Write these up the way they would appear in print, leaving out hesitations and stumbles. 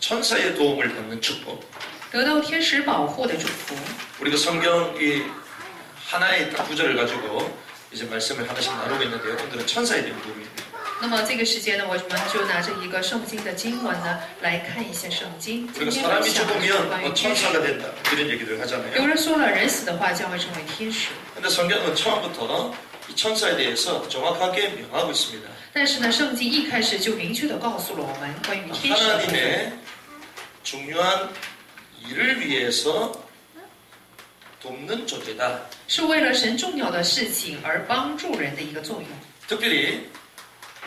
천사의 도움을 받는 축복. 得到天使保护的祝福。 우리가 성경 이 하나의 딱 구절을 가지고 이제 말씀을 하나씩 나누고 있는데요. 오늘은 천사에 대한 부분입니다. 那么这个时间呢，我们就拿着一个圣经的经文呢，来看一下圣经。 우리가 今天 사람이 分享的是 죽으면 关于 뭐 天使。 천사가 된다 이런 얘기들 하잖아요. 有人说了，人死的话将会成为天使。 근데 성경은 처음부터 이 천사에 대해서 정확하게 명하고 있습니다. 但是呢，圣经一开始就明确的告诉了我们关于天使的部分。 하나님의 중요한 일을 위해서 돕는 존재다. 是为了神重要的事情而帮助人的一个作用。 특별히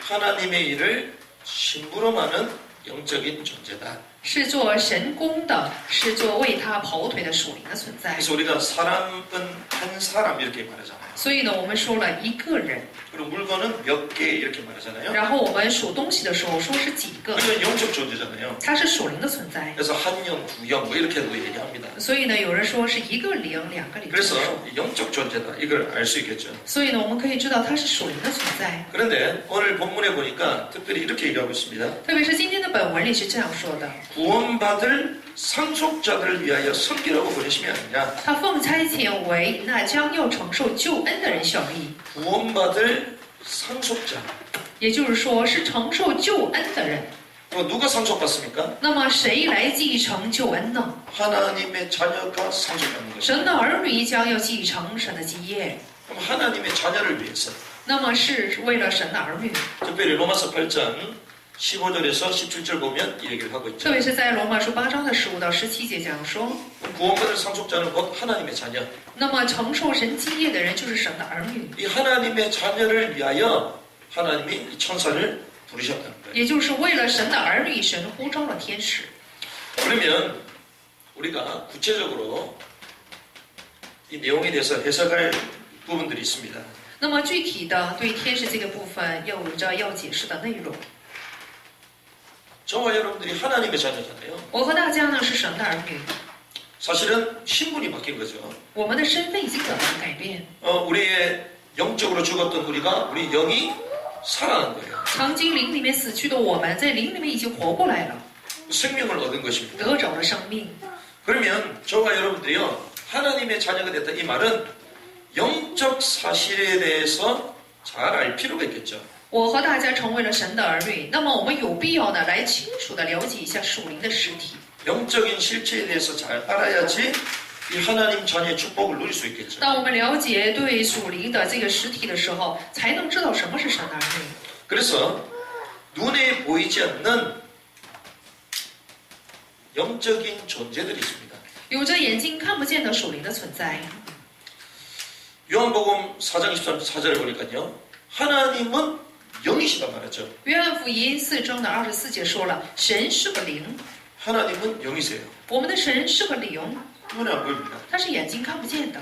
하나님의 일을 심부름하는 영적인 존재다. 是做神功的，是做为他跑腿的属灵的存在。 그래서 우리가 사람은 한 사람 이렇게 말하잖아요. 所以呢，我们说了一个人， 그리고 물건은 몇 개 이렇게 말하잖아요. 然后我们数东西的时候说是几个， 그건 영적 존재잖아요. 它是属灵的存在。 그래서 한 영, 두 영, 뭐 이렇게도 얘기합니다. 所以呢，有人说是一个灵、两个灵这么 그래서 说。 영적 존재다. 이걸 알 수 있겠죠. 所以呢，我们可以知道它是属灵的存在。 그런데 오늘 본문에 보니까 특별히 이렇게 얘기하고 있습니다. 特别是今天的本文里是这样说的： 구원받을 상속자들을 위하여 섬기라고 보내심이 아니냐. 他奉差遣为那将要承受救恩的人效力， 구원받을 상속자. 也就是说是承受救恩的人。 누가 상속받습니까? 那么谁来继承救恩呢？ 하나님의 자녀가 상속받는 것입니다. 神的儿女将要继承神的基业， 그럼 하나님의 자녀를 위해서 那么是为了神的儿女。 특별히 로마서 8장 15절에서 17절 보면 이 얘기를 하고 特 있죠. 别是在罗马书8章的15到17节讲说， 구원받을 상속자는 곧 하나님의 자녀. 那么承受神基业的人就是神的儿女， 이 하나님의 자녀를 위하여 하나님이 이 천사를 부르셨다는 거예요. 也就是为了神的儿女，神呼召了天使。 그러면 우리가 구체적으로 이 내용에 대해서 해석할 부분들이 있습니다. 那么具体的对天使这个部分有着要解释的内容。 저와 여러분들이 하나님의 자녀잖아요. 我和大家呢是神的儿女， 사실은 신분이 바뀐 거죠. 我们的身份已经得到改变。 우리의 영적으로 죽었던 우리가 우리 영이 살아난 거예요. 曾经灵里面死去的我们，在灵里面已经活过来了， 생명을 얻은 것입니다. 得着了生命。 그러면 저와 여러분들이요 하나님의 자녀가 됐다 이 말은 영적 사실에 대해서 잘 알 필요가 있겠죠. 我和大家成为了神的儿女，那么我们有必要呢来清楚的了解一下属灵的实体。 영적인 실체에 대해서 잘 알아야지 이 하나님 자녀의 축복을 누릴 수 있겠죠. 当我们了解对属灵的这个实体的时候，才能知道什么是神的儿女。 그래서 눈에 보이지 않는 영적인 존재들이 있습니다. 有着眼睛看不见的属灵的存在。 요한복음 4장 24절을 보니까요. 하나님은 영이시다 말하죠. 约翰福音4章的24节说了，神是个灵， 하나님은 영이세요. 我们的神是个灵， 눈에 안 보입니다. 他是眼睛看不见的。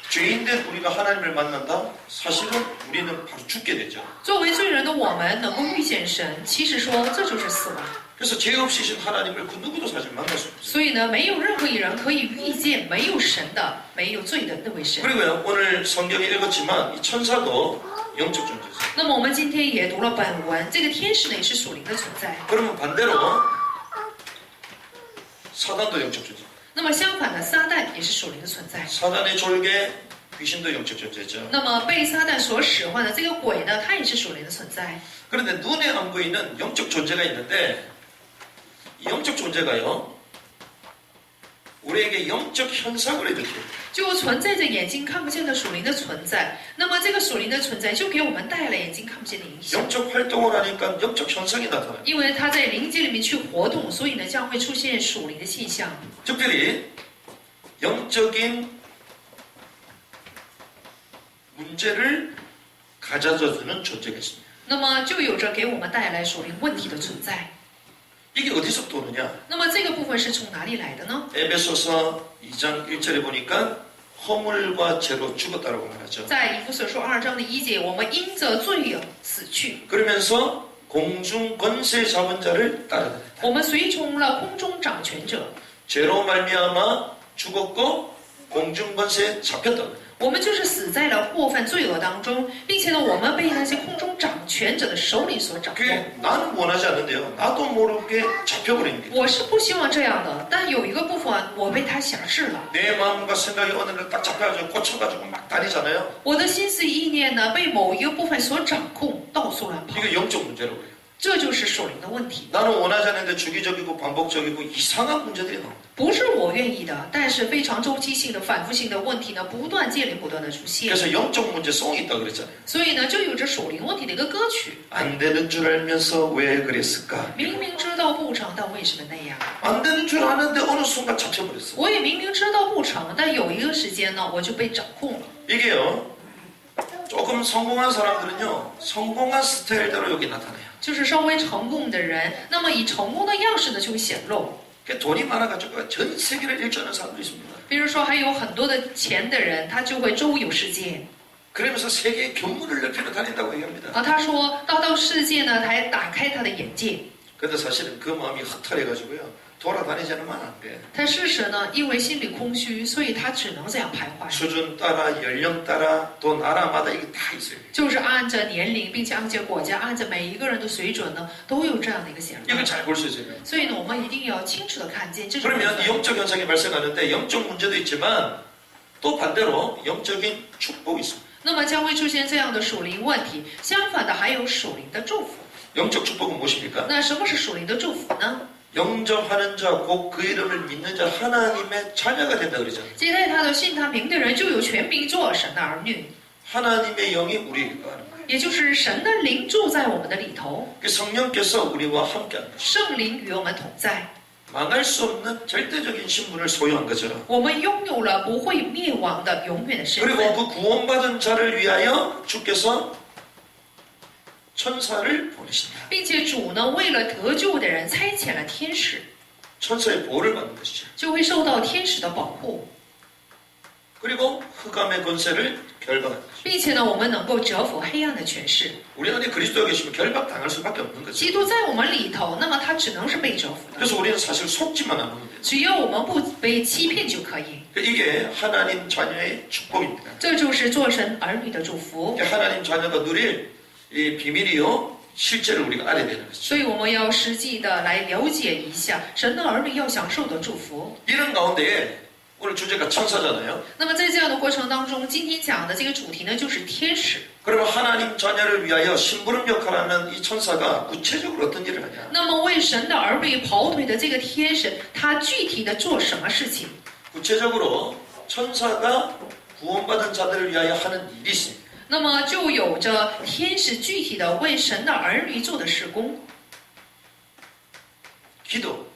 죄인된 우리가 하나님을 만난다? 사실은 우리는 바로 죽게 되죠. 作为罪人的我们能够遇见神，其实说这就是死亡。 그래서 죄 없이신 하나님을 그 누구도 사실 만날 수 없어요. 所以呢，没有任何一人可以遇见没有神的、没有罪的那位神。 그리고요, 오늘 성경에 읽었지만 이 천사도 영적 존재죠. 那么我们今天也读了本文，这个天使呢也是属灵的存在。 그러면 반대로 사단도 영적 존재. 那么相反的，撒旦也是属灵的存在。 사단의 졸개 귀신도 영적 존재죠. 那么被撒旦所使唤的这个鬼呢，它也是属灵的存在。 그런데 눈에 안 보이는 영적 존재가 있는데 이 영적 존재가요 우리에게 영적 현상을 일으켜요. 就存在着眼睛看不见的属灵的存在，那么这个属灵的存在就给我们带来眼睛看不见的影响。 영적 활동을 하니까 영적 현상이 나타나요. 因为它在灵界里面去活动，所以呢将会出现属灵的现象。 특별히 영적인 문제를 가져다주는 존재가 있습니다. 那么就有着给我们带来属灵问题的存在。 이게 어디서부터 오느냐? 那么这个部分是从哪里来的呢？ 에베소서 2장 1절에 보니까 허물과 죄로 죽었다라고 말하죠. 在以弗所书2章的1节，我们因着罪恶死去， 그러면서 공중 권세 잡은 자를 따라다녔다. 我们随从了空中掌权者， 죄로 말미암아 죽었고 공중 권세에 잡혔다. 我们就是死在了过犯罪恶当中，并且呢，我们被那些空中掌权者的手里所掌控。 그게 나는 원하지 않는데요. 나도 모르게 잡혀버립니다. 我是不希望这样的，但有一个部分我被他辖制了。 내 마음과 생각이 어느 날 딱 잡혀가지고 꽂혀가지고 막 다니잖아요. 我的心思意念呢，被某一个部分所掌控，到处乱跑。 이게 영적 문제라고 해요. 这就是属灵的问题。 나는 원하지 않는데 주기적이고 반복적이고 이상한 문제들이 나옵니다. 不是我愿意的，但是非常周期性的、反复性的问题呢，不断接连、不断的出现。 그래서 영적 문제성이 있다고 그랬잖아요. 所以呢，就有着属灵问题的一个歌曲。 안 되는 줄 알면서 왜 그랬을까? 明明知道不成，但为什么那样？ 안 되는 줄 아는데 어느 순간 잡혀버렸어. 我也明明知道不成，但有一个时间呢，我就被掌控了。 이게요. 조금 성공한 사람들은요. 성공한 스타일대로 여기 나타나요. 就是稍微成功的人，那么以成功的样式呢，就会显露。 돈이 많아가지고 전 세계를 일주하는 사람도 있습니다. 比如说，还有很多的钱的人，他就会周游世界 그러면서 세계의 견문을 넓히러 다닌다고 얘기합니다. 啊。他说到世界呢，才打开他的眼界。 근데 사실은 그 마음이 허탈해가지고요. 돌아다니지 않으면 안 돼. 但事实呢，因为心里空虚，所以他只能这样徘徊， 수준 따라, 연령 따라, 또 나라마다 이게 다 있어요. 就是按着年龄，并且按着国家，按着每一个人的水准呢，都有这样的一个显露。 이걸 잘 볼 수 있어요. 所以呢，我们一定要清楚的看见这种部 그러면 分。 영적 현상이 발생하는데 영적 문제도 있지만 또 반대로 영적인 축복이 있습니다. 那么将会出现这样的属灵问题，相反的还有属灵的祝福。 영적 축복은 무엇입니까? 那什么是属灵的祝福呢？ 영접하는 자, 곧 그 이름을 믿는 자, 하나님의 자녀가 된다 그러죠. 接待他的信他名的人，就有权柄做神的儿女， 하나님의 영이 우리에게 거하는 거예요. 也就是神的灵住在我们的里头， 그 성령께서 우리와 함께하는 것이죠. 圣灵与我们同在， 망할 수 없는 절대적인 신분을 소유한 것처럼 我们拥有了不会灭亡的永远的身 그리고 份。 그 구원받은 자를 위하여 주께서 천사를 보내신다. 并且主呢，为了得救的人差遣了天使， 천사의 보호를 받는 것이죠. 就会受到天使的保护， 그리고 흑암의 권세를 결박하는 것이죠. 并且呢，我们能够折服黑暗的权势。 우리 안에 그리스도가 계시면 결박당할 수밖에 없는 거죠. 基督在我们里头，那么他只能是被折服的。 그래서 우리는 사실 속지만 않으면 돼요. 只要我们不被欺骗就可以。 이게 하나님 자녀의 축복입니다. 这就是做神儿女的祝福。 이게 하나님 자녀가 누릴 이 비밀이요 실제를 우리가 알아야 되는 것이죠. 所以我们要实际的来了解一下神的儿女要享受的祝福。 이런 가운데 오늘 주제가 천사잖아요. 那么在这样的过程当中，今天讲的这个主题呢，就是天使。 그러면 하나님 자녀를 위하여 심부름 역할하는 이 천사가 구체적으로 어떤 일을 하냐? 那么为神的儿女跑腿的这个天使，他具体的做什么事情？ 구체적으로 천사가 구원받은 자들을 위하여 하는 일이 있습니다. 那么就有着天使具体的为神的儿女做的事工， 기도.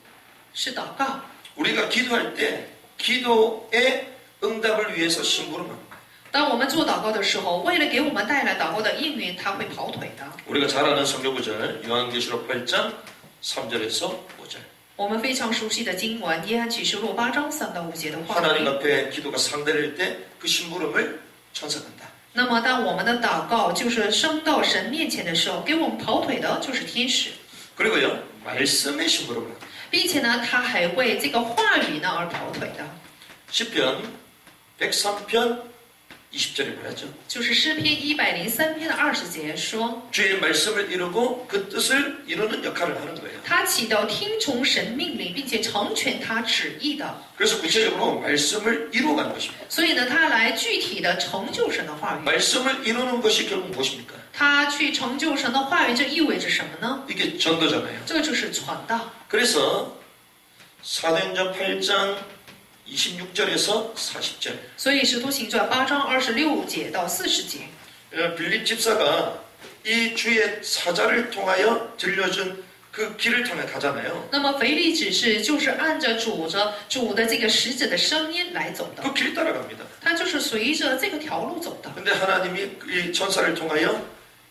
是祷告。 우리가 기도할 때 기도의 응답을 위해서 심부름합니다. 当我们做祷告的时候，为了给我们带来祷告的应允，他会跑腿的。 우리가 잘 아는 성경구절 요한계시록 8장 3절에서 5절. 我们非常熟悉的经文《约翰启示录》8章3到5节的话 하나님 语。 앞에 기도가 상대될 때 그 심부름을 천사가 한다. 那么，当我们的祷告就是升到神面前的时候，给我们跑腿的就是天使， 그리고요 말씀의 심부름을 한다. 并且呢，他还为这个话语呢而跑腿的， 시편 103편 20절에 말하죠. 就是诗篇103篇的20节说， 주의 말씀을 이루고 그 뜻을 이루는 역할을 하는 거예요. 他起到听从神命令，并且成全他旨意的。 그래서 구체적으로 말씀을 이루어가는 것입니다. 所以呢，他来具体的成就神的话语。 말씀을 이루는 것이 결국 무엇입니까? 他去成就神的话语，这意味着什么呢？ 이게 전도잖아요. 这就是传道。 그래서 사도행전 8장 26절에서 40절 所以《使徒行传》8章26节到40节， 빌립 집사가 이 주의 사자를 통하여 들려준 그 길을 통해 가잖아요. 那么腓力指示就是按着主的这个使者的声音来走的， 그 길 따라갑니다. 他就是随着这个条路走的。 근데 하나님이 이 천사를 통하여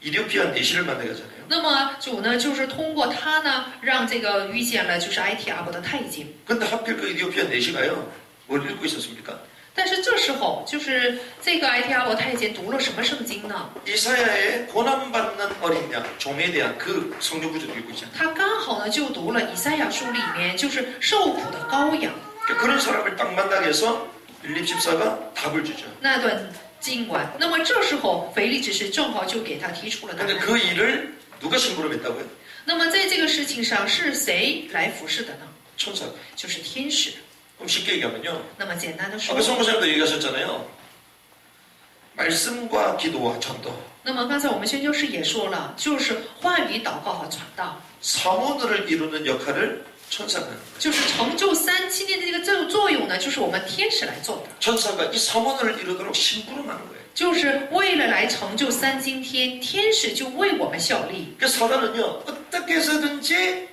이디오피아 내시를 만나게 하잖아요. 那么主呢，就是通过他呢，让这个遇见了就是埃提阿伯的太监。 근데 하필 그 이디오피아 내시가요. 뭘 읽고 있었습니까? 但是这时候，就是这个埃提阿伯太监读了什么圣经呢？ 이사야의 고난받는 어린 양, 종에 대한 그 성경 구절을 읽고 있잖아요. 他刚好呢就读了以赛亚书里面就是受苦的羔羊 그런 사람을 딱 만나게 해서 빌립 집사가 답을 주죠. 那段经文。那么这时候腓力只是正好就给他提出了答 근데 案。 그 일을 누가 심부름했다고요? 那么在这个事情上是谁来服侍的呢？ 천사가. 就是天使。 그럼 쉽게 얘기하면요. 那么简单的说 아까 ， 선교사님도 얘기하셨잖아요. 말씀과 기도와 전도. 那么刚才我们宣教师也说了，就是话语、祷告和传道， 사모늘을 이루는 역할을 천사가 하는 거예요. 就是成就3、7年的这个作用呢，就是我们天使来做的， 천사가 이 사모늘을 이루도록 심부름하는 거예요. 就是为了来成就3今天，天使就为我们效力。 그래서 사단은요, 어떻게 해서든지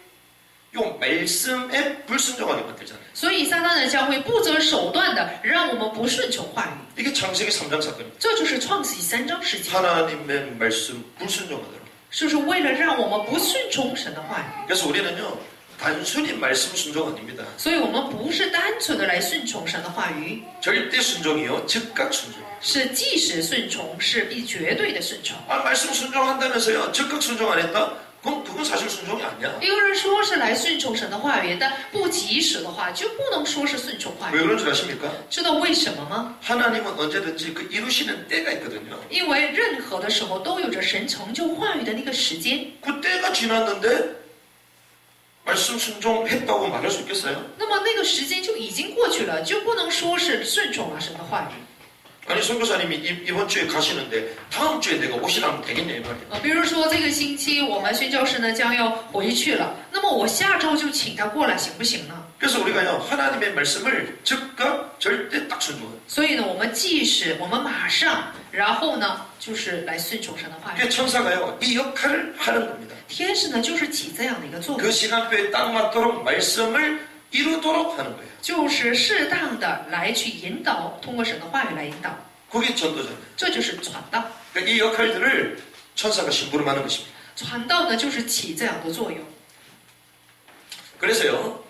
요 말씀에 불순종하게 만들잖아요. 所以撒旦呢将会不择手段的让我们不顺从话语， 이게 창세기 3장 사건입니다. 这就是创世纪3章事件， 하나님의 말씀 불순종하도록. 就是为了让我们不顺从神的话语。 그래서 우리는요, 단순히 말씀 순종 아닙니다. 所以我们不是单纯的来顺从神的话语， 절대 순종이요, 즉각 순종. 是即时顺从，是必绝对的顺从。 아, 말씀 순종한다면서요, 즉각 순종 안 했다? 그럼 그건 사실 순종이 아니야. 有人说是来顺从神的话语，但不及时的话，就不能说是顺从话 왜 语。 그런 줄 아십니까? 知道为什么吗？ 하나님은 언제든지 그 이루시는 때가 있거든요. 因为任何的时候都有着神成就话语的那个时间。 그 때가 지났는데 말씀 순종했다고 말할 수 있겠어요? 那么那个时间就已经过去了，就不能说是顺从了神的话语。 아니 선교사님이 이번 주에 가시는데 다음 주에 내가 오시라면 되겠냐 이 말이에요. 比如说这个星期我们宣教师呢将要回去了，那么我下周就请他过来，行不行呢？ 그래서 우리가요 하나님의 말씀을 즉각 절대 딱 순종해요. 所以呢，我们即使我们马上，然后呢，就是来顺从神的话语。 그 천사가요 이 역할을 하는 겁니다. 天使呢，就是起这样的一个作 그 用， 시간표에 딱 맞도록 말씀을 이루도록 하는 거예요. 就是适当的来去引导，通过神的话语来引导， 그게 전도잖아요. 这就是传道。 그러니까 이 역할들을 천사가 심부름하는 것입니다. 传道呢，就是起这样的作用。 그래서요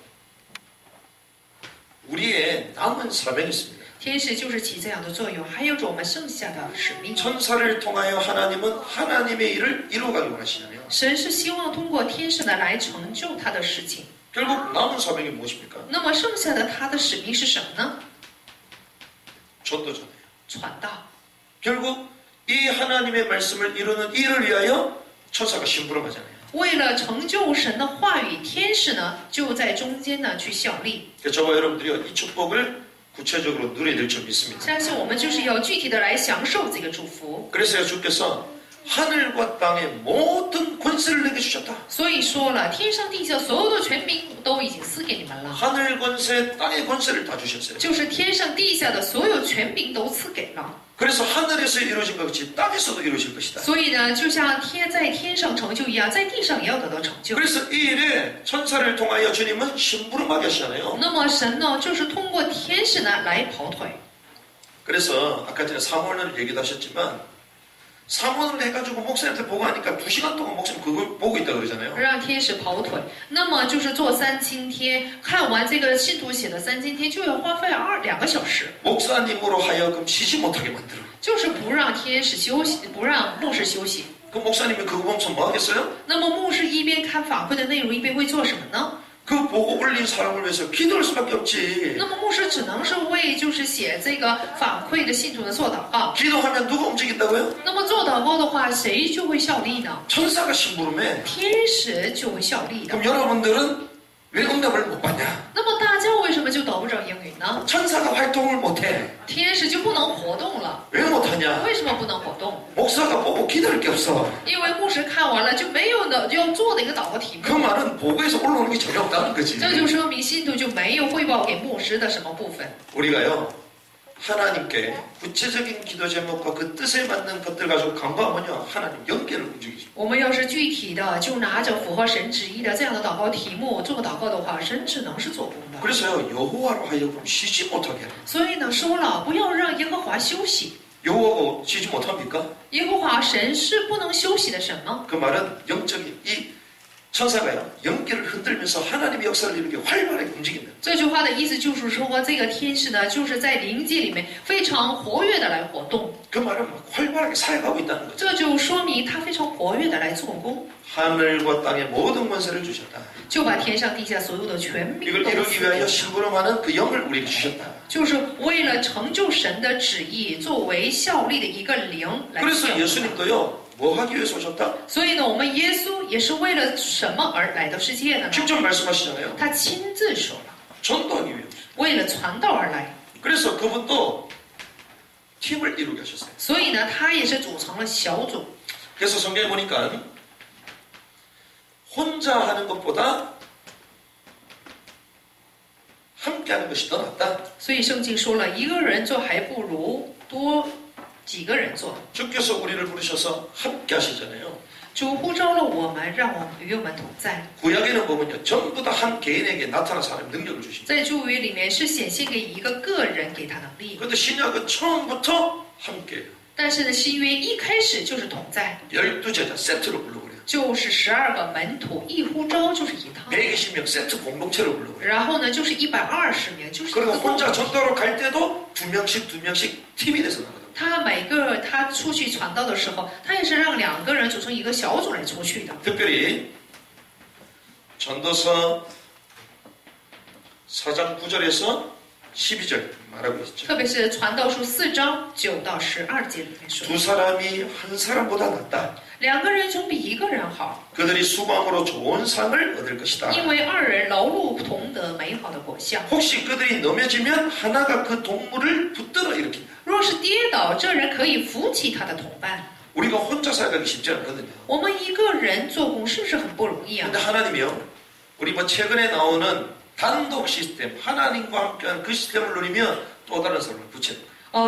우리의 남은 사명이 있습니다. 天使就是起这样的作用，还有着我们剩下的使命。 천사를 통하여 하나님은 하나님의 일을 이루어가기 원하시냐면 神是希望通过天使呢来成就他的事情。 결국 남은 사명이 무엇입니까? 那么剩下的他的使命是什么呢？ 전도잖아요. 传道。 결국 이 하나님의 말씀을 이루는 일을 위하여 천사가 심부름하잖아요. 为了成就神的话语，天使呢就在中间呢去效力。 그래서 저와 여러분들이요 이 축복을 구체적으로 누려야 될 줄 믿습니다. 相信我们就是要具体的来享受这个祝福。 그래서 주께서 하늘과 땅의 모든 권세를 내게 주셨다. 所以说了，天上地下所有的权柄都已经赐给你们了， 하늘 권세, 땅의 권세를 다 주셨어요. 就是天上地下的所有权柄都赐给了。 그래서 하늘에서 이루어진 것 같이 땅에서도 이루어질 것이다. 所以呢，就像天在天上成就一样，在地上也要得到成就。 그래서 이 일에 천사를 통하여 주님은 심부름하게 하시잖아요. 那么神呢，就是通过天使呢来跑腿。 그래서 아까 전에 사모를 얘기도 하셨지만 사모를 해가지고 목사님한테 보고 하니까 2시간 동안 목사님 그걸 보고 있다 그러잖아요. 让天使跑腿，那么就是做3今天，看完这个信徒写的3今天，就要花费2个小时， 목사님으로 하여금 쉬지 못하게 만들어. 就是不让天使休息，不让牧师休息。 그 목사님이 그거 보면서 뭐 하겠어요? 那么牧师一边看反馈的内容，一边会做什么呢？ 그 보고 올린 사람을 위해서 기도할 수밖에 없지. 那么牧师只能是为就是写这个反馈的信徒呢做祷告。 기도하면 누가 움직인다고요? 那么做祷告的话，谁就会效力呢？ 천사가 심부름해. 天使就会效力的。 그럼 여러분들은 왜 응답을 못 받냐? 那么大家为什么就得不着应允呢？ 천사가 활동을 못해. 天使就不能活动了？ 왜 못하냐? 为什么不能活动？ 목사가 보고 기도할 게 없어. 因为牧师看完了就没有的要做的一个祷告题目。 그 말은 보고에서 올라오는 게 전혀 없다는 거지. 这就说明信徒就没有汇报给牧师的什么部分。 우리가요 하나님께 구체적인 기도 제목과 그 뜻에 맞는 것들 가지고 간구하면요 하나님 연계를 움직이죠. 我们要是具体的就拿着符合神旨意的这样的祷告题目做祷告的话，神只能是做工的。 그래서요 여호와로 하여금 쉬지 못하게 해라. 所以呢，说了不要让耶和华休息。 여호와가 쉬지 못합니까? 耶和华神是不能休息的神吗？ 그 말은 영적인 이 천사가요 연기를 흔들면서 하나님의 역사를 이루게 활발하게 움직인다. 这句话的意思就是说，这个天使呢，就是在灵界里面非常活跃的来活动。그 말은 막 활발하게 사역하고 있다는 거죠. 这就说明他非常活跃的来做工， 하늘과 땅의 모든 권세를 주셨다. 就把天上地下所有的权柄 이걸 都 이루기 赐给 위하여 他， 심부름하는 그 영을 우리에게 주셨다. 就是为了成就神的旨意，作为效力的一个灵来 그래서 效力。 예수님도요, 뭐 하기 위해서 오셨다? 所以呢，我们耶稣也是为了什么而来到世界的呢？ 직접 말씀하시잖아요. 他亲自说了， 전도하기 위해 오셨다. 为了传道而来。 그래서 그분도 팀을 이루게 하셨어요. 所以呢，他也是组成了小组。 그래서 성경에 보니까 혼자 하는 것보다 함께 하는 것이 더 낫다. 所以圣经说了，一个人做还不如多几个人做。 주께서 우리를 부르셔서 함께 하시잖아요. 主呼召了我们，让我们与我们同在。 구약에는 보면요, 전부 다 한 개인에게 나타나서 하는 능력을 주십니다. 在旧约里面是显现给一个个人，给他能力。 그런데 신약은 처음부터 함께해요. 但是呢，新约一开始就是同在， 12제자 세트로 불러버려요. 就是12个门徒，一呼召就是一套。 120명 세트 공동체로 불러버려요. 然后呢，就是120名，就是一 그리고 个共 혼자 同体。 전도로 갈 때도 두 명씩 팀이 돼서 나가요. 他每个他出去传道的时候，他也是让2个人组成一个小组来出去的。 특별히 전도서 4장 9절에서 12절 말하고 있죠. 特别是传道书4章9到12节里面说， 두 사람이 한 사람보다 낫다. 2个人总比一个人好， 그들이 수고함으로 좋은 상을 얻을 것이다. 因为2人劳碌同得美好的果效。 혹시 그들이 넘어지면 하나가 그 동물을 붙들어 일으킨다. 若是跌倒，这人可以扶起他的同伴。 우리가 혼자 살기 쉽지 않거든요. 我们一个人做工是不是很不容易啊？ 근데 하나님이요, 우리 뭐 최근에 나오는 단독 시스템, 하나님과 함께한 그 시스템을 누리면 또 다른 사람을 붙여요.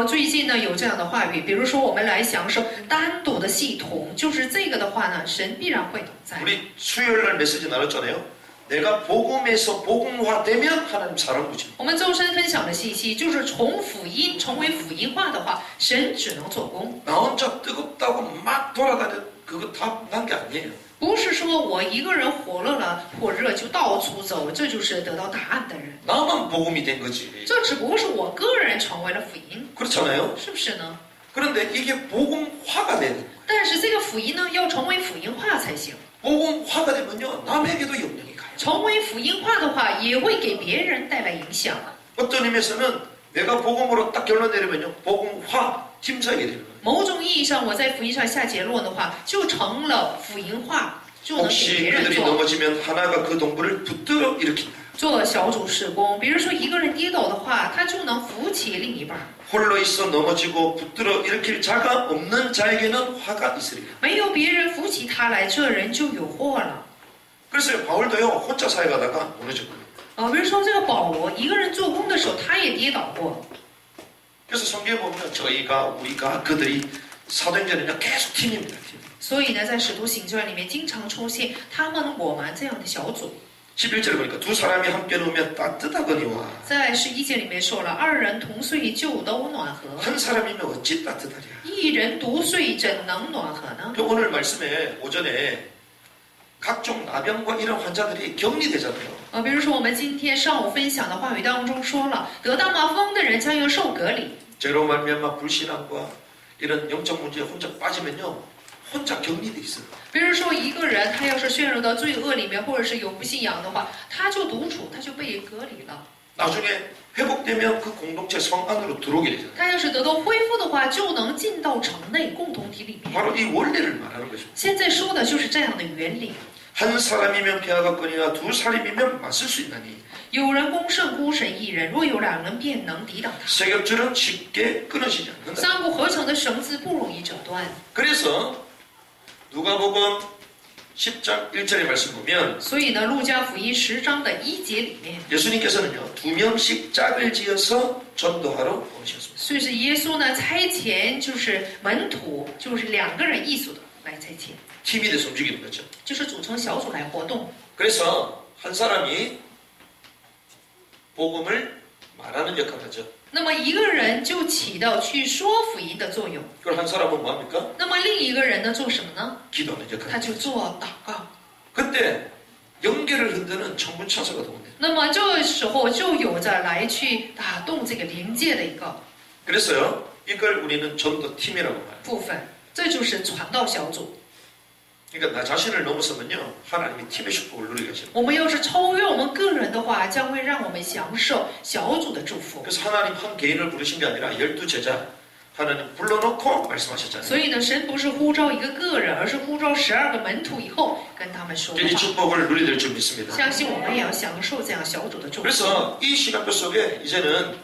最近呢有这样的话语，比如说我们来享受单独的系统，就是这个的话呢，神必然会同在。 우리 수요일날 메시지 나눴잖아요. 내가 복음에서 복음화되면 하나님 사람 붙입니다. 我们周深分享的信息就是从福音成为福音化的话，神只能做工， 나 혼자 뜨겁다고 막 돌아다녀 그거 다 난 게 아니에요. 不是说我一个人火热就到处走，这就是得到答案的人。 나만 복음이 된 거지. 这只不过是我个人成为了福音， 그렇잖아요. 是不是呢？ 그런데 이게 복음화가 되는 거예요. 但是这个福音呢，要成为福音化才行。 복음화가 되면요, 남에게도 영향이 가요. 成为福音化的话，也会给别人带来影响。 어떤 의미에서는 내가 복음으로 딱 결론 내리면요, 복음화 힘사게 되는 거예요. 某种意义上，我在福音上下结论的话，就成了福音化，就能给 혹시 别人 그들이 做 넘어지면 하나가 그 동물을 붙들어 일으킨다. 做小组事工。比如说一个人跌倒的话，他就能扶起另一半。 홀로 있어 넘어지고 붙들어 일으킬 자가 없는 자에게는 화가 있으리라. 没有别人扶起他来，这人就有祸了。 그래서 바울도요, 혼자 사역하다가 무너졌거든요. 比如说这个保罗一个人做工的时候，他也跌倒过。 그래서 성경에 보면 저희가, 우리가, 그들이 사도행전에는 계속 팀입니다. 팀. 所以呢，在使徒行传里面经常出现他们、我们这样的小组。 11절에 보니까 두 사람이 함께 누우면 따뜻하거니와 在11节里面说了，2人同睡就都暖和， 한 사람이면 어찌 따뜻하랴. 一人独睡怎能暖和呢？ 그 오늘 말씀에 오전에 각종 나병과 이런 환자들이 격리되잖아요. 比如说我们今天上午分享的话语当中说了，得大麻风的人将要受隔离。 죄로 말미암아 불신앙과 이런 영적 문제에 혼자 빠지면요, 혼자 격리돼 있어요. 比如说一个人他要是陷入到罪恶里面，或者是有不信仰的话，他就独处，他就被隔离了。 나중에 회복되면 그 공동체 성 안으로 들어오게 되잖아요. 他要是得到恢复的话，就能进到城内共同体里面。 바로 이 원리를 말하는 것입니다. 现在说的就是这样的原理。 한 사람이면 폐하겠거니와 두 사람이면 맞설 수 있나니 有人攻胜孤神一人，若有2人便能抵挡他。 세겹줄은 쉽게 끊어지지 않는다. 三不合成的绳子不容易折断。 그래서 누가복음 10장 1절의 말씀 보면 所以呢，路加福音10章的1节里面， 예수님께서는요, 2명씩 짝을 지어서 전도하러 오셨습니다. 所以是耶稣呢差遣就是门徒，就是2个人一组的来差遣， 팀이 돼서 움직이는 거죠. 就是组成小组来活动。 그래서 한 사람이 복음을 말하는 역할을 하죠. 那么一个人就起到去说福音的作用， 그걸 한 사람은 뭐합니까? 那么另一个人呢做什么呢？ 기도하는 他 역할을 就 하죠. 做祷告。 그때 연계를 흔드는 천군천사가 들어온대요. 那么这时候就有着来去打动这个灵界的一个。 그래서요, 이걸 우리는 전도팀이라고 말해요. 部分，这就是传道小组。 그러니까 나 자신을 넘어서면요 하나님이 팀의 축복을 누리게 하시는 거예요. 我们要是超越我们个人的话，将会让我们享受小组的祝福。 그래서 하나님 한 개인을 부르신 게 아니라 12제자 하나님 불러놓고 말씀하셨잖아요. 所以呢，神不是呼召一个个人，而是呼召12个门徒以后跟他们说 이 话。 축복을 누리게 될 줄 믿습니다. 相信我们也要享受这样小组的祝福。 그래서 이 시간표 속에 이제는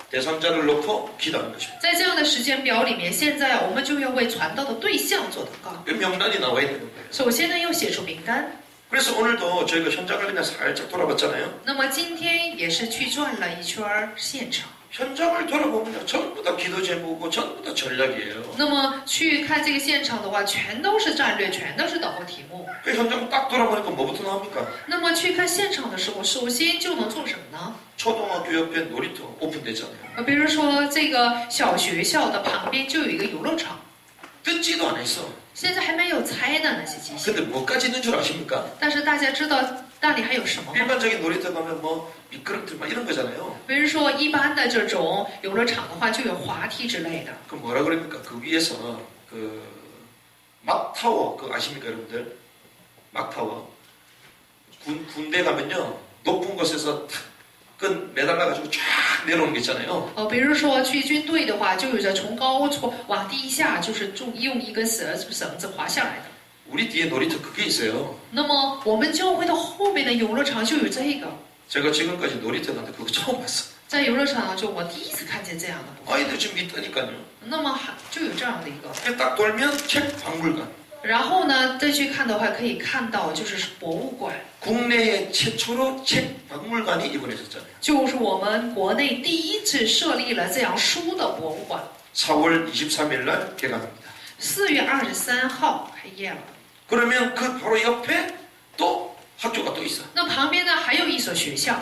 대상자를 놓고 기도하는 것입니다. 在这样的时间表里面，现在我们就要为传道的对象做祷告。 그 명단이 나와 있는 거예요. 首先呢，要写出名单。 그래서 오늘도 저희가 현장을 그냥 살짝 돌아봤잖아요. 那么今天也是去转了一圈现场。 현장을 돌아보면 전부 다 기도 제목이고 전부 다 전략이에요. 那么去看这个现场的话，全都是战略，全都是祷告题目。 그 현장 딱 돌아보니까 뭐부터 나옵니까? 那么去看现场的时候，首先就能做什么呢？ 초등학교 옆에 놀이터 오픈되잖아요. 比如说这个小学校的旁边就有一个游乐场， 듣지도 않았어. 现在还没有拆呢那些机械。 근데 뭐까지 있는 줄 아십니까? 但是大家知道那里还有什么吗？ 일반적인 놀이터 가면 뭐 미끄럼틀 막 이런 거잖아요. 比如说一般的这种游乐场的话，就有滑梯之类的。 그 뭐라 그럽니까? 그 위에서 그 막타워 그거 아십니까 여러분들? 막타워. 군대 가면요 높은 곳에서 끈 매달라가지고 쫙 내려오는 게 있잖아요. 比如说去军队的话，就有着从高处往地下，就是用一根绳子滑下来的。 우리 뒤에 놀이터 그게 있어요. 那么我们教会的后面的游乐场就有这个。 제가 지금까지 놀이터 갔는데 그거 처음 봤어. 在游乐场就我第一次看见这样的部分。 아이들 지금 있다니까요. 那么就有这样的一个。 딱 돌면 책 박물관. 然后呢，再去看的话，可以看到就是博物馆， 국내에 최초로 책 박물관이 이번해졌잖아요. 就是我们国内第一次设立了这样书的博物馆。 4월 23일 날 개관합니다. 4月23号开业了。 그러면 그 바로 옆에 또 학교가 또 있어. 那旁边呢还有一所学校。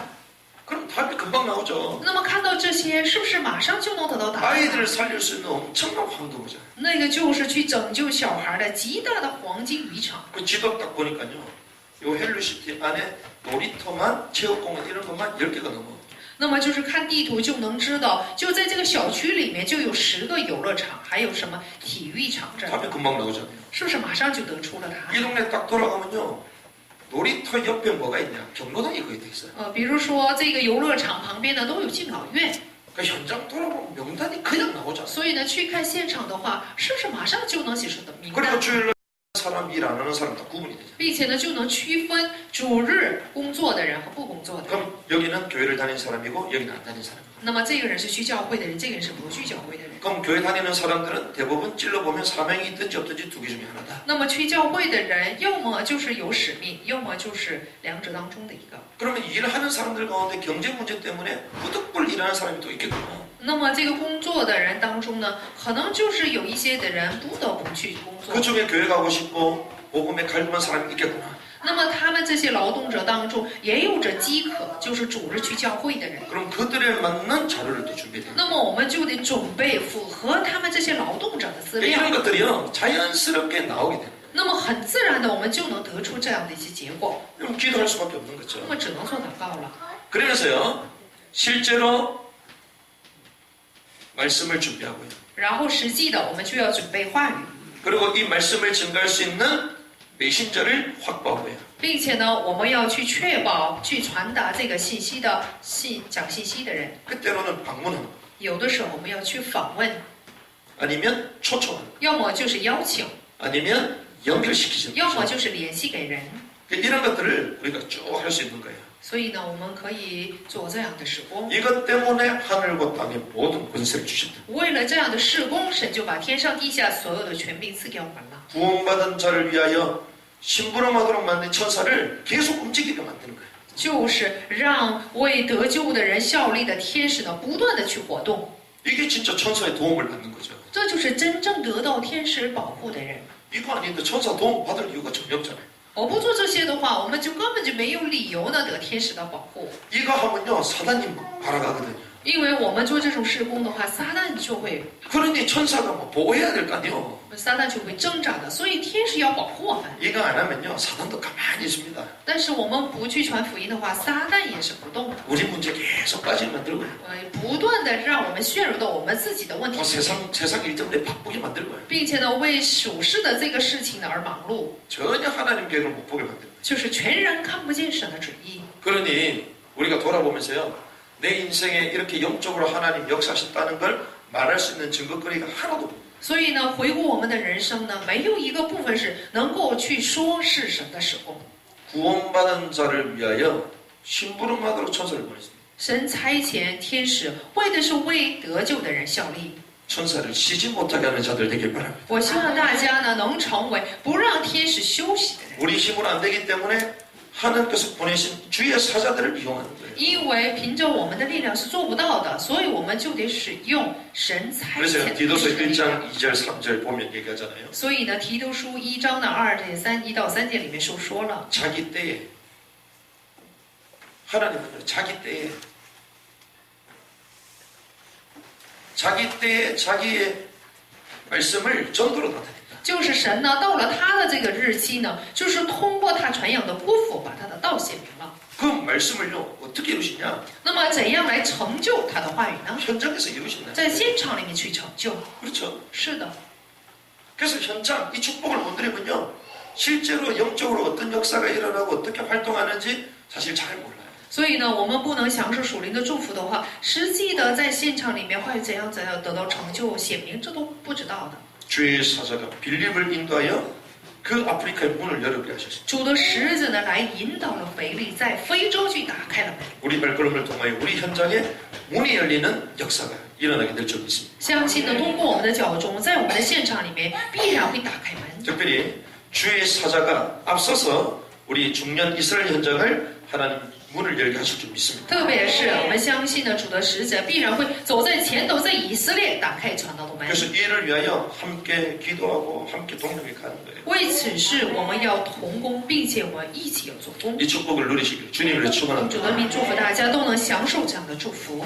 그럼 답이 금방 나오죠. 那么看到这些，是不是马上就能得到答案？ 아이들을 살릴 수 있는 엄청난 황금우자. 那个就是去拯救小孩的极大的黄金渔场。 그 지도 딱 보니까요. 요 헬루시티 안에 놀이터만 체육공원 이런 것만 10개가 넘어. 那么就是看地图就能知道，就在这个小区里面就有10个游乐场，还有什么体育场这儿， 답이 금방 나오잖아요. 是不是马上就得出了答 이 案？ 동네 딱 돌아가면요. 놀이터 옆에 뭐가 있냐? 경로당이 거의 돼 있어요. 比如说这个游乐场旁边呢都有敬老院， 그 현장 돌아보면 명단이 그냥 나오잖아. 所以呢去看现场的话，是不是马上就能写出的名 그리고 单， 주일날 사람 일 안 하는 사람 다 구분이 되죠. 并且呢就能区分主日工作的人和不工作的人。 그럼 여기는 교회를 다니는 사람이고 여기는 안 다니는 사람이고. 那么这个人是去教会的人，这个人是不去教会的人。 그럼 교회 다니는 사람들은 대부분 찔러보면 사명이 있든지 없든지 두 개 중에 하나다. 那么去教会的人，要么就是有使命，要么就是两者当中的一个。 그러면 일하는 사람들 가운데 경제 문제 때문에 부득불 일하는 사람이 또 있겠구나. 那么这个工作的人当中呢，可能就是有一些的人不得不去工作。 그 중에 교회 가고 싶고 복음에 갈급한 사람이 있겠구나. 那么他们这些劳动者当中，也有着饥渴，就是主日去教会的人。 그럼 그들에 맞는 자료를 또 준비해야 돼요. 那么我们就得准备符合他们这些劳动者的资料。 이런 것들이요 자연스럽게 나오게 돼요. 那么很自然的，我们就能得出这样的一些结果。 그럼 기도할 수밖에 없는 거죠. 那么只能做祷告了。 그러면서요 실제로 말씀을 준비하고요. 然后实际的，我们就要准备话语， 그리고 이 말씀을 증가할 수 있는 메신저를 확보하고요. 并且呢，我们要去确保去传达这个信息的讲信息的人。 그때로는 방문하는 거 有的时候我们要去访问， 아니면 초청하는 거 要么就是邀请， 아니면 연결시키시는 要么 거죠. 就是联系给人。 이런 것들을 우리가 쭉 할 수 있는 거예요. 所以呢，我们可以做这样的施工。 이것 때문에 하늘과 땅의 모든 권세를 주셨다. 为了这样的施工，神就把天上地下所有的权柄赐给我们了。 구원받은 자를 위하여 심부름하도록 만든 천사를 계속 움직이게 만드는 거예요. 就是让为得救的人效力的天使呢，不断的去活动。 이게 진짜 천사의 도움을 받는 거죠. 这就是真正得到天使保护的人。 이거 아닌데 천사 도움 받을 이유가 전혀 없잖아요. 我不做这些的话，我们就根本就没有理由呢得天使的保护。 이거 하면요 사단님 알아가거든요. 因为我们做这种事工的话，撒旦就会 그러니 천사가 뭐 보호해야 될 거 아니에요. 撒旦就会挣扎的，所以天使要保护我们。 이거 안 하면요 사단도 가만히 있습니다. 但是我们不去传福音的话，撒旦也是不动的， 우리 문제 계속 빠지게 만들고요. 不断的让我们陷入到我们自己的问题 뭐 里面， 세상 일 때문에 바쁘게 만들고요. 并且呢，为属世的这个事情呢而忙碌， 전혀 하나님 계획을 못 보게 만들고요. 就是全然看不见神的旨意。 그러니 우리가 돌아보면서요 내 인생에 이렇게 영적으로 하나님 역사하셨다는 걸 말할 수 있는 증거거리가 하나도 없어요. 所以呢，回顾我们的人生呢，没有一个部分是能够去说是神的使工。 구원받은 자를 위하여 심부름하도록 천사를 보냈습니다. 神差遣天使，为的是为得救的人效力。 천사를 쉬지 못하게 하는 자들 되길 바랍니다. 我希望大家呢能成为不让天使休息的人， 우리 힘으로 안 되기 때문에 하나님께서 보내신 주의 사자들을 이용하는 거예요. 因为凭着我们的力量是做不到的，所以我们就得使用神差 그래서 遣的 디도서 力量。 1장 2절 3절 보면 얘기하잖아요. 所以呢，提督书1章的1到3节里面说了， 자기 때에 하나님은 자기 때에 자기의 말씀을 전도로 나타낸다. 就是神呢到了他的这个日期呢，就是通过他传扬的辜负，把他的道写明了。 그 말씀을요 어떻게 이루시냐? 那么怎样来成就他的话语呢？ 현장에서 이루신다. 在现场里面去成就。 그렇죠. 是的， 그래서 현장 이 축복을 못 누리면요 실제로 영적으로 어떤 역사가 일어나고 어떻게 활동하는지 사실 잘 몰라요. 所以呢，我们不能享受属灵的祝福的话，实际的在现场里面会怎样得到成就显明，这都不知道的。 주의 사자가 빌립을 인도하여 그 아프리카의 문을 열게 하셨습니다. 主的使者呢来引导了腓力，在非洲去打开了门。 우리 발걸음을 통하여 우리 현장에 문이 열리는 역사가 일어나게 될 줄 믿습니다. 相信呢，通过我们的脚中，在我们的现场里面必然会打开门。 특별히 주의 사자가 앞서서 우리 중년 이스라엘 현장을 하나님 문을 열게 하실 줄 믿습니다. 特别是我们相信呢，主的使者必然会走在前头，在以色列打开传道的门。 그래서 이를 위하여 함께 기도하고 함께 동력해 가는 거예요. 为此事，我们要同工，并且我们一起要做工。 이 축복을 누리시길 주님을 主的 축원합니다. 名祝福大家都能享受这样的祝福。